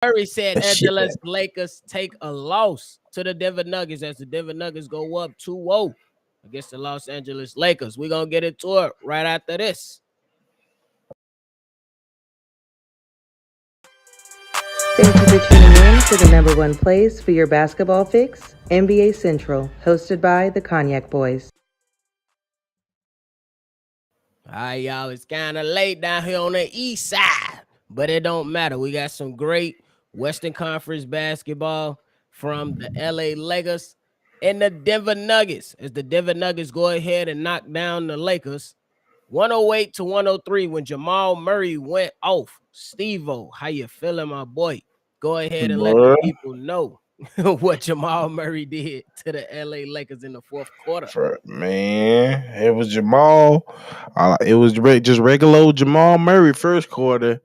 Murray said That shit. Angeles Lakers take a loss to the Denver Nuggets as the Denver Nuggets go up 2-0 against the Los Angeles Lakers. We're going to get into it right after this. Thank you for tuning in to the number one place for your basketball fix, NBA Central, hosted by the Cognac Boys. All right, y'all. It's kind of late down here on the east side, but it don't matter. We got some great Western Conference basketball from the LA Lakers and the Denver Nuggets as the Denver Nuggets go ahead and knock down the Lakers 108-103 when Jamal Murray went off. Stevo, how you feeling, my boy? Go ahead and let the Boy, people know what Jamal Murray did to the LA Lakers in the fourth quarter. man, it was Jamal. It was just regular old Jamal Murray first quarter.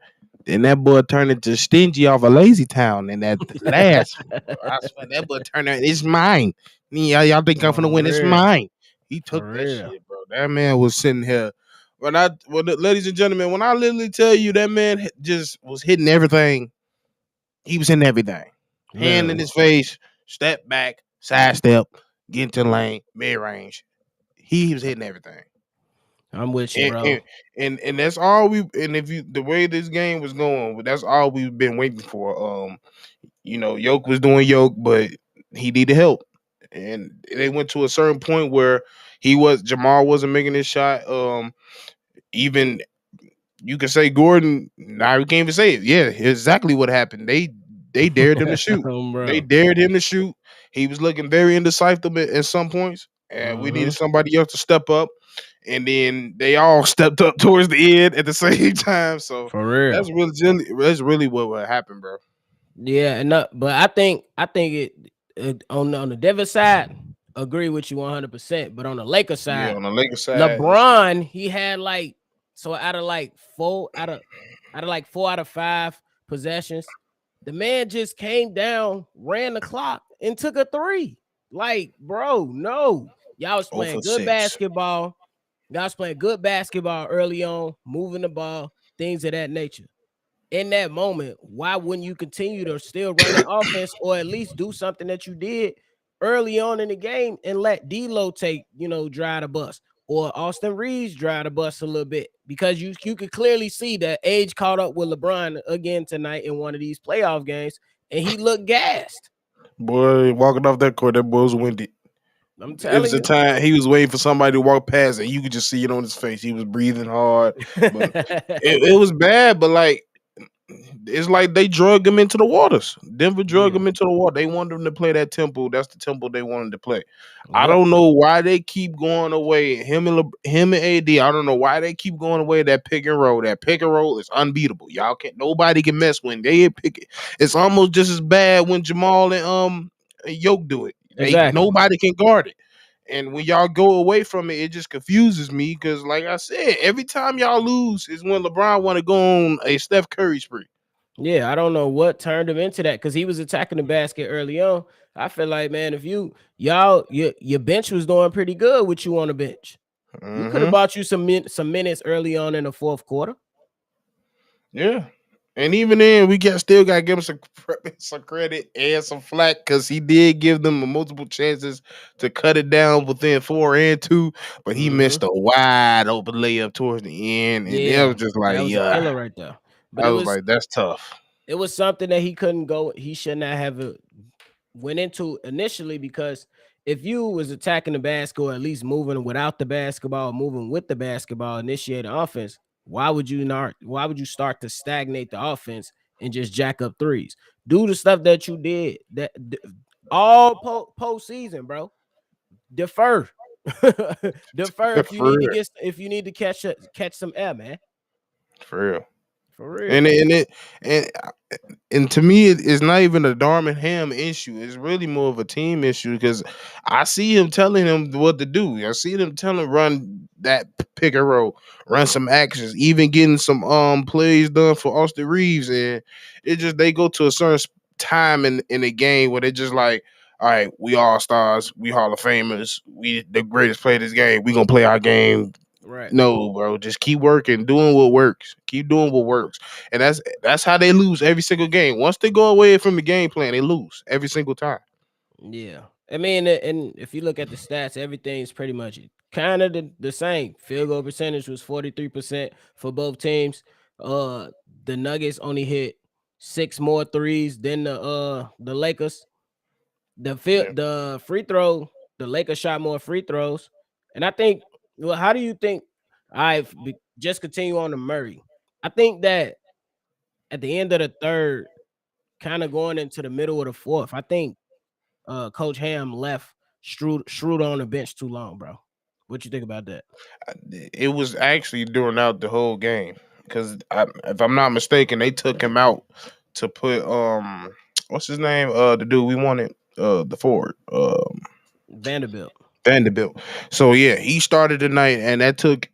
Then that boy turned into stingy off a lazy town. And that last, I swear that boy turned out, it's mine. Y'all think I'm gonna For win? It's real. mine. He For took that real. shit, bro. That man was sitting here. Ladies and gentlemen, when I literally tell you that man just was hitting everything, he was hitting everything. Hand in Literally. his face, step back, sidestep, get into the lane, mid range. He was hitting everything. I'm with you, And, bro. and and that's all we and if you the way this game was going, that's all we've been waiting for. Yoke was doing Yoke, but he needed help. And they went to a certain point where Jamal wasn't making his shot. Even you could say Gordon. Now we can't even say it. Yeah, exactly what happened. They dared him to shoot. They Bro. dared him to shoot. He was looking very indecisive at some points, and we needed Mm-hmm. somebody else to step up. And then they all stepped up towards the end at the same time. So For real. that's really what happened, bro. Yeah, and but I think on the Denver side, agree with you 100%. But on the Lakers Yeah, side, on the Lakers side, LeBron, he had like so out of like four out of five possessions, the man just came down, ran the clock, and took a three. Like, bro, no. Y'all was 0 playing for good 6. basketball. Y'all was playing good basketball early on, moving the ball, things of that nature. In that moment, why wouldn't you continue to still run that offense or at least do something that you did early on in the game and let D'Lo take, drive the bus or Austin Reeves drive the bus a little bit because you could clearly see that age caught up with LeBron again tonight in one of these playoff games and he looked gassed. Boy, walking off that court, that boy was windy. I'm It was telling a you. time he was waiting for somebody to walk past, and you could just see it on his face. He was breathing hard, but it was bad. But like, it's like they drug him into the waters. Denver drug Yeah. him into the water. They wanted him to play that tempo. That's the tempo they wanted to play. I Yep. don't know why they keep going away. Him and AD. I don't know why they keep going away. That pick and roll. That pick and roll is unbeatable. Y'all can't. Nobody can mess when they pick it. It's almost just as bad when Jamal and Yoke do it. Exactly. Nobody can guard it. And when y'all go away from it, it just confuses me because, like I said, every time y'all lose is when LeBron want to go on a Steph Curry spree. Yeah, I don't know what turned him into that because he was attacking the basket early on. I feel like, man, if your bench was doing pretty good with you on the bench, you could have Hmm. bought you some minutes early on in the fourth quarter. Yeah. And even then, still got to give him some credit and some flack because he did give them multiple chances to cut it down within 4 and 2, but he Hmm. missed a wide open layup towards the end, and it was Yeah, just that like, was a yeah, killer right there. But I was like, that's tough. it was something that he couldn't go. He should not have went into initially because if you was attacking the basketball, at least moving without the basketball, moving with the basketball, initiating offense, why would you not? Why would you start to stagnate the offense and just jack up threes? Do the stuff that you did all postseason, bro. Defer, defer if you For need to real, catch some air, man. for real. For And real. it, and it and and to me, it's not even a Darvin Ham issue. It's really more of a team issue because I see him telling him what to do. I see them telling him run that pick and roll, run some actions, even getting some plays done for Austin Reeves. And it just they go to a certain time in the game where they just like, all right, we all stars, we Hall of Famers, we the greatest player this game. We gonna play our game. Right. No, bro. Just keep working, doing what works. Keep doing what works, and that's how they lose every single game. Once they go away from the game plan, they lose every single time. Yeah. I mean, and if you look at the stats, everything's pretty much kind of the same. Field goal percentage was 43% for both teams. Uh, the Nuggets only hit 6 more threes than the Lakers. Yeah. The free throw, the Lakers shot more free throws, and I think. Well, how do you think? Just continue on to Murray. I think that at the end of the third, kind of going into the middle of the fourth, I think Coach Ham left Schroeder on the bench too long, bro. What you think about that? It was actually during out the whole game because if I'm not mistaken, they took him out to put what's his name, the dude we wanted, the forward, Vanderbilt. Vanderbilt. So yeah, he started the night, and that took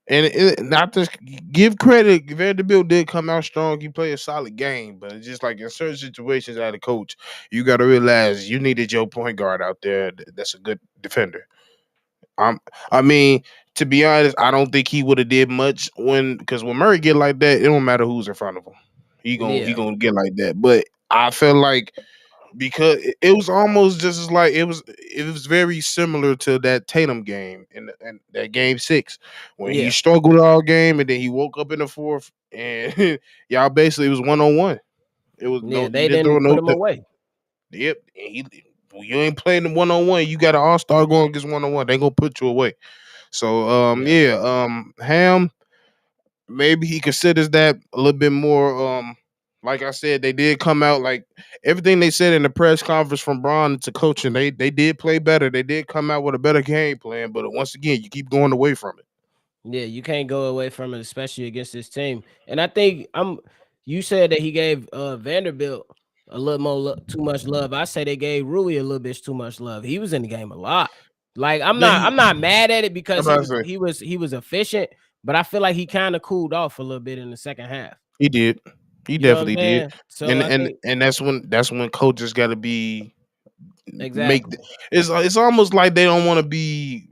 not to give credit. Vanderbilt did come out strong. He played a solid game, but it's just like in certain situations, as a coach, you got to realize you needed your point guard out there. That's a good defender. Um, I mean, to be honest, I don't think he would have did much because when Murray get like that, it don't matter who's in front of him. He Yeah, gonna get like that. But I feel like because it was almost just as like it was very similar to that Tatum game in that game 6 when he yeah, struggled all game and then he woke up in the fourth and y'all basically it was 1-on-1. It was yeah. no he They didn't throw didn't put no him away. yep. And you ain't playing the 1-on-1. You got an all star going against 1-on-1. They gonna put you away. So Yeah, yeah, Ham, maybe he considers that a little bit more. Like I said, they did come out like everything they said in the press conference from Braun to coaching. They did play better. They did come out with a better game plan. But once again, you keep going away from it. yeah. You can't go away from it, especially against this team. And I think I'm. You said that he gave Vanderbilt a little more too much love. I say they gave Rui a little bit too much love. He was in the game a lot. Like I'm Yeah, not. I'm not mad at it I'm because about to say he was efficient, but I feel like he kind of cooled off a little bit in the second half. he did. He You know what I'm definitely did. saying? So And I and think and that's when coaches got to be make. exactly. It's almost like they don't want to be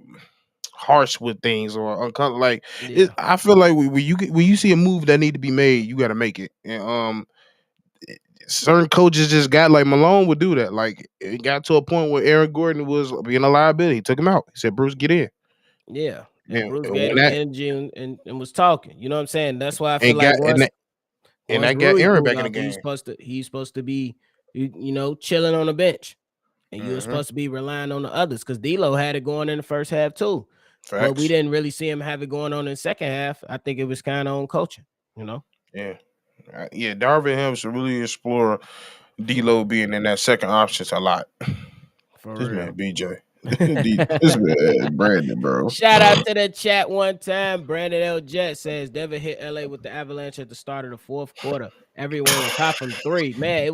harsh with things or like it. Yeah, I feel like when you see a move that need to be made, you got to make it. And certain coaches just got like Malone would do that. Like it got to a point where Aaron Gordon was being a liability. He took him out. He said, "Bruce, get in." yeah. And And Bruce gave when him the that energy and was talking. You know what I'm saying? That's why I feel and like got and once that got Rui Aaron cooled back in the off, game. he's supposed to be you know chilling on the bench, and you were Hmm. supposed to be relying on the others because D'Lo had it going in the first half too, but we Facts. didn't really see him have it going on in the second half. I think it was kind of on coaching. You know, Yeah. Yeah, Darvin Ham should really explore D'Lo being in that second options a lot. for This real. man BJ, this man Brandon, bro. Shout out to the chat one time. Brandon L. Jet says Denver hit LA with the avalanche at the start of the fourth quarter. Everyone was hot from three. Man, it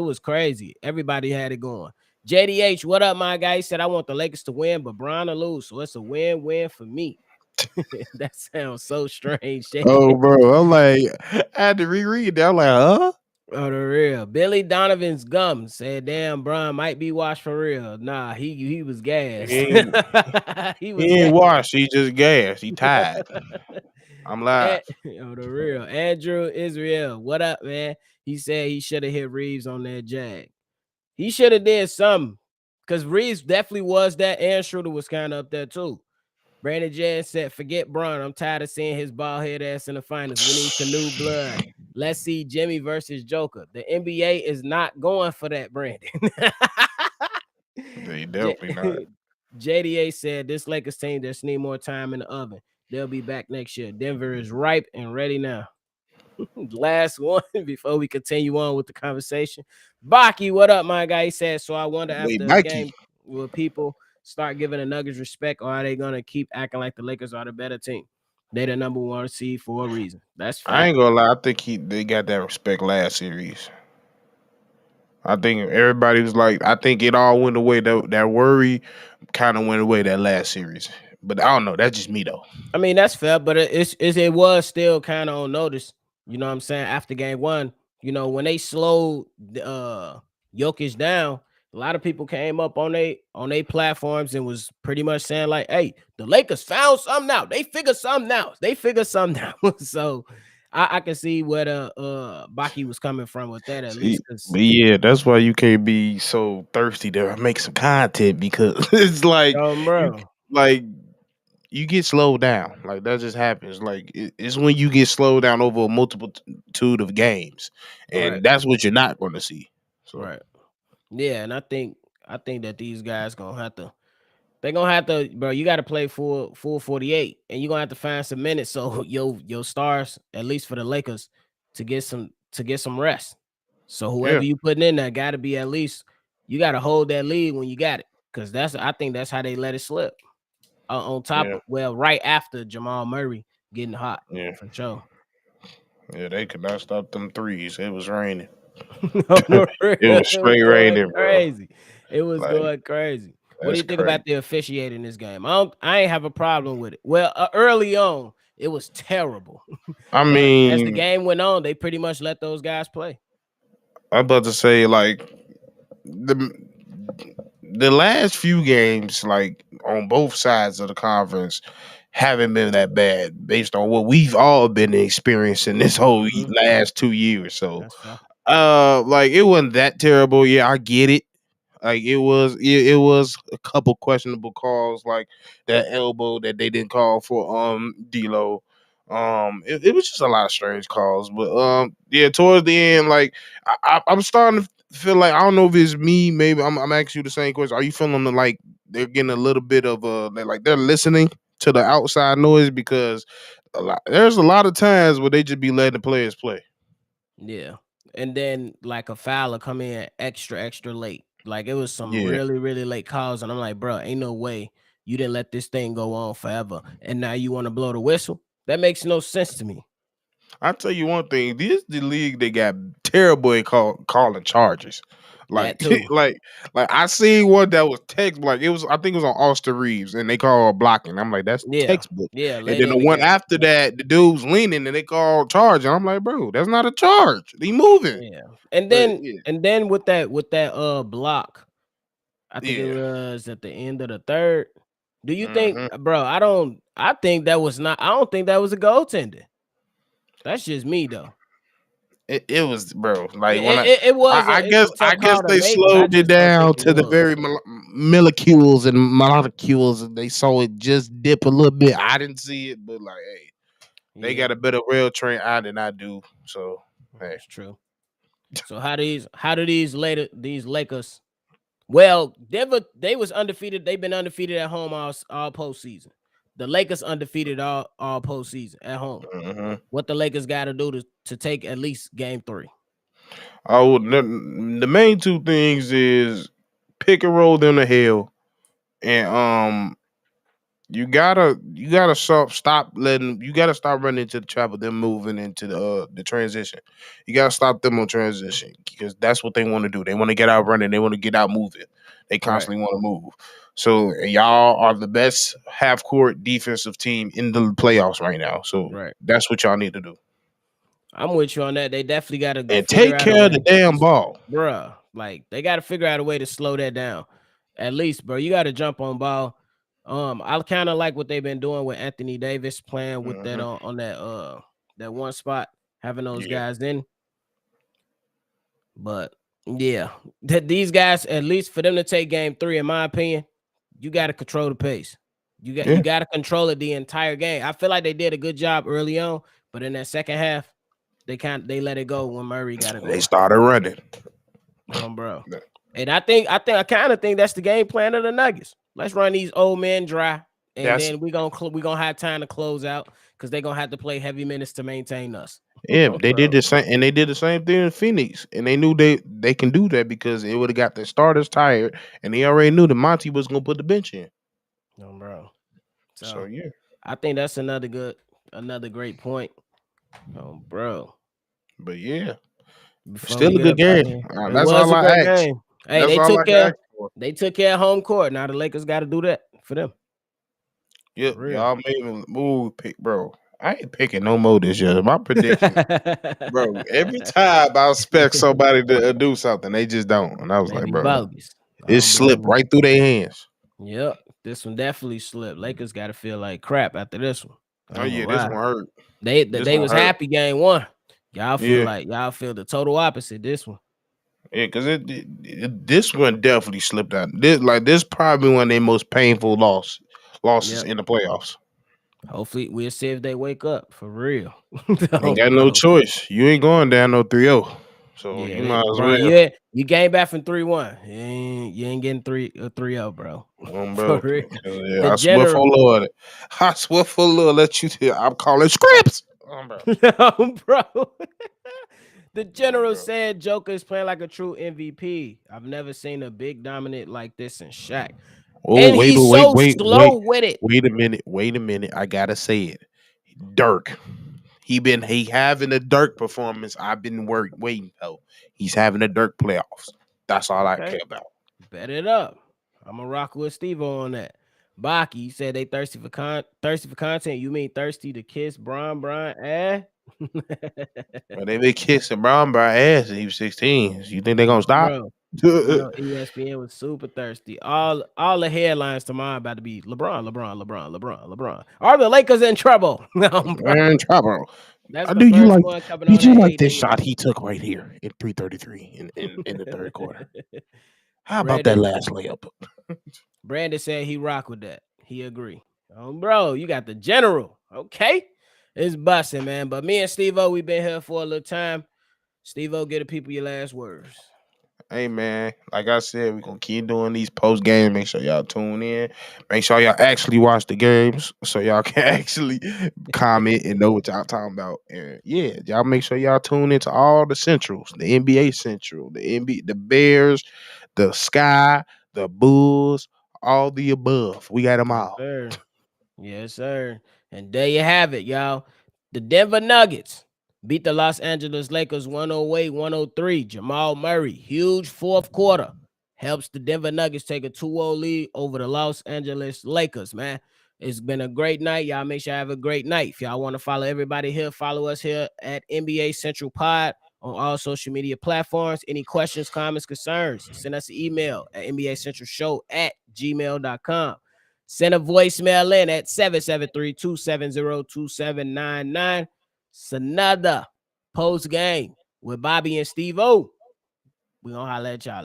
was crazy. Everybody had it going. JDH, what up, my guy? He said I want the Lakers to win, but Bron to lose. So it's a win-win for me. That sounds so strange, Oh, JDH. bro, I'm like, I had to reread that. I'm like, huh? Oh, the real. Billy Donovan's gum said, damn, Bron might be washed for real. Nah, he was He gassed. ain't, He was he ain't gassed. washed. He just gas. He tired. I'm live. Oh, the real Andrew Israel. What up, man? He said he should have hit Reeves on that jag. He should have did something because Reeves definitely was that, and Schroeder was kind of up there too. Brandon Jan said, "Forget Braun. I'm tired of seeing his bald head ass in the finals. We need some new blood. Let's see Jimmy versus Joker. The NBA is not going for that, Brandon." They J- definitely not. JDA said, "This Lakers team just need more time in the oven. They'll be back next year. Denver is ripe and ready now." Last one before we continue on with the conversation. Baki, what up, my guy? He said, so I wonder Wait, after a Mikey. game, will people start giving the Nuggets respect, or are they going to keep acting like the Lakers are the better team? They the number one seed for a reason. That's I fact. ain't gonna lie. I think they got that respect last series. I think everybody was like, I think it all went away. That worry kind of went away that last series. But I don't know. That's just me though. I mean, that's fair, but it was still kind of on notice. You know what I'm saying? After game one, you know, when they slowed Jokic down, A lot of people came up on they platforms and was pretty much saying like, "Hey, the Lakers found something out. They figured something out. They figured something out." So I can see where the Baki was coming from with that at See, least, because but yeah, that's why you can't be so thirsty to make some content because it's like you bro, like you get slowed down. Like that just happens. Like it's when you get slowed down over a multitude of games, right, and that's what you're not going to see. So right, yeah, and I think that these guys gonna have to. They're gonna have to, bro. You got to play full 48, and you're gonna have to find some minutes so your stars, at least for the Lakers, to get some rest. So yeah, whoever you putting in there got to be at least you got to hold that lead when you got it, because I think that's how they let it slip. On top yeah, of right after Jamal Murray getting hot yeah, for sure. yeah. They could not stop them threes. It was raining. On the real, It was it was straight going raining, bro. crazy. It was Like going crazy. What do that's you think crazy. about the officiating in this game? I ain't have a problem with it. Well, early on, it was terrible. I But as the mean, game went on, they pretty much let those guys play. I'm about to say like the the last few games, like on both sides of the conference, haven't been that bad based on what we've all been experiencing this whole Mhm. last 2 years. So, That's fair. like it wasn't that terrible. Yeah, I get it. Like it was a couple questionable calls, like that elbow that they didn't call for D'Lo. It was just a lot of strange calls, but yeah, towards the end, like I'm starting to feel like I don't know if it's me. Maybe I'm asking you the same question. Are you feeling like they're getting a little bit of like they're listening to the outside noise because there's a lot of times where they just be letting the players play. Yeah. And then like a fouler come in extra late. Like it was some Yeah. really late calls, and I'm like, bro, ain't no way you didn't let this thing go on forever, and now you want to blow the whistle. That makes no sense to me. I tell you one thing, this the league they got terrible at calling charges. That Like, too. like, like I seen one that was text like it was. I think it was on Austin Reeves, and they call blocking. I'm like, that's Yeah. textbook. Yeah. And Late then in the the one game. after that, the dude's leaning, and they call charge, and I'm like, bro, that's not a charge. He moving. Yeah. And But then yeah, and then with that block, I think it yeah. was at the end of the third. Do you think, Hmm. bro? I think that was not. I don't think that was a goaltender. That's just me though. It was, bro. Yeah, Like when it was I it's guess a tough call to they make, but I slowed it just don't think down it to the was. very molecules and molecules, and they saw it just dip a little bit. I didn't see it, but like, hey, they Yeah, got a better rail train eye than I do. So hey, that's true. So how do these Lakers? Well, Denver, they was undefeated. They've been undefeated at home all postseason. The Lakers undefeated all postseason at home. hmm What the Lakers got to do to take at least game 3? the main two things is pick and roll them to hell, and you gotta stop letting you gotta stop running into the trap of them moving into the transition. You gotta stop them on transition because that's what they want to do. They want to get out running. They want to get out moving. They Right, constantly want to move. So and y'all are the best half court defensive team in the playoffs right now. So right. that's what y'all need to do I'm with you on that. They definitely got to and figure take out a care of the way, damn ball. bruh. Like they got to figure out a way to slow that down. At least, bro, you got to jump on ball. I kind of like what they've been doing with Anthony Davis playing with that Hmm. on that one spot, having those Yeah, guys in. But yeah, that these guys, at least for them to take game 3, in my opinion, you got to control the pace. You yeah. got to control it the entire game. I feel like they did a good job early on, but in that second half, they let it go when Murray got it They going. started running. Bro. And I kind of think that's the game plan of the Nuggets. Let's run these old men dry, and That's then we gonna have time to close out because they're gonna have to play heavy minutes to maintain us. Yeah, they did Bro, the same, and they did the same thing in Phoenix, and they knew they can do that because it would have got the starters tired, and they already knew that Monty was gonna put the bench in. bro. So So yeah, I think that's another great point. Bro. but yeah, Before we still a get good up out game. of here, it That's was all a I great ask. game. Hey, That's they all I took can care. ask for. They took care of home court. Now the Lakers got to do that for them. For Yep, real. y'all made me move, pick, bro. I ain't picking no more this year. My prediction, bro. Every time I expect somebody to do something, they just don't, and I was They like, be bro, bogus. It I don't blame slipped them. right through their hands. Yep, this one definitely slipped. Lakers got to feel like crap after this one. I Oh ain't gonna yeah, this lie. one hurt. This They one was hurt. happy game one. Yeah, Y'all feel the total opposite this one. yeah, because this one definitely slipped out. This probably one of their most painful losses Yep. in the playoffs. Hopefully we'll see if they wake up for real. Ain't Oh, got no bro. choice. You ain't going down no 3-0. So Yeah, you might as bro. well. You came back from 3-1. You ain't getting 3-0, bro. For Bro. real. The Yeah, I swear for general, Lord. I swear for Lord, let you tell. I'm calling scripts. Bro. bro. The general Bro. said Joker is playing like a true MVP. I've never seen a big dominant like this in Shaq. Oh, And wait, he's but wait, so wait, wait. slow with it. Wait a minute. Wait a minute. I gotta say it. Dirk. He having a Dirk performance. I've been waiting for. He's having a Dirk playoffs. That's all I Okay. care about. Bet it up. I'm gonna rock with Stevo on that. Baki said they thirsty for content. You mean thirsty to kiss Brian? Eh? But they been kissing Brown by ass and he was 16. You think they gonna stop? Bro, you know ESPN was super thirsty. All the headlines tomorrow about to be LeBron. Are the Lakers in trouble? No, bro. We're in trouble. That's I the do you first like one coming did on you at like 8 this shot a.m. he took right here in 333 in the third quarter? How about that Brandon last layup? Brandon said he rock with that. He agree. Oh, bro, you got the general. Okay. It's busting, man. But me and Steve-O, we been here for a little time. Steve-O, get the people your last words. Hey man, like I said, we're gonna keep doing these post games. Make sure y'all tune in. Make sure y'all actually watch the games so y'all can actually comment and know what y'all talking about. And yeah, y'all make sure y'all tune into all the centrals, the NBA Central, the NBA, the Bears, the Sky, the Bulls, all the above. We got them Yes, all. sir. Yes, sir. And there you have it, y'all. The Denver Nuggets beat the Los Angeles Lakers 108-103. Jamal Murray, huge fourth quarter, helps the Denver Nuggets take a 2-0 lead over the Los Angeles Lakers, man. It's been a great night. Y'all make sure you have a great night. If y'all want to follow everybody here, follow us here at NBA Central Pod on all social media platforms. Any questions, comments, concerns, send us an email at nbacentralshow@gmail.com. Send a voicemail in at 773-270-2799. It's another post game with Bobby and Steve-O. We gonna holler at y'all.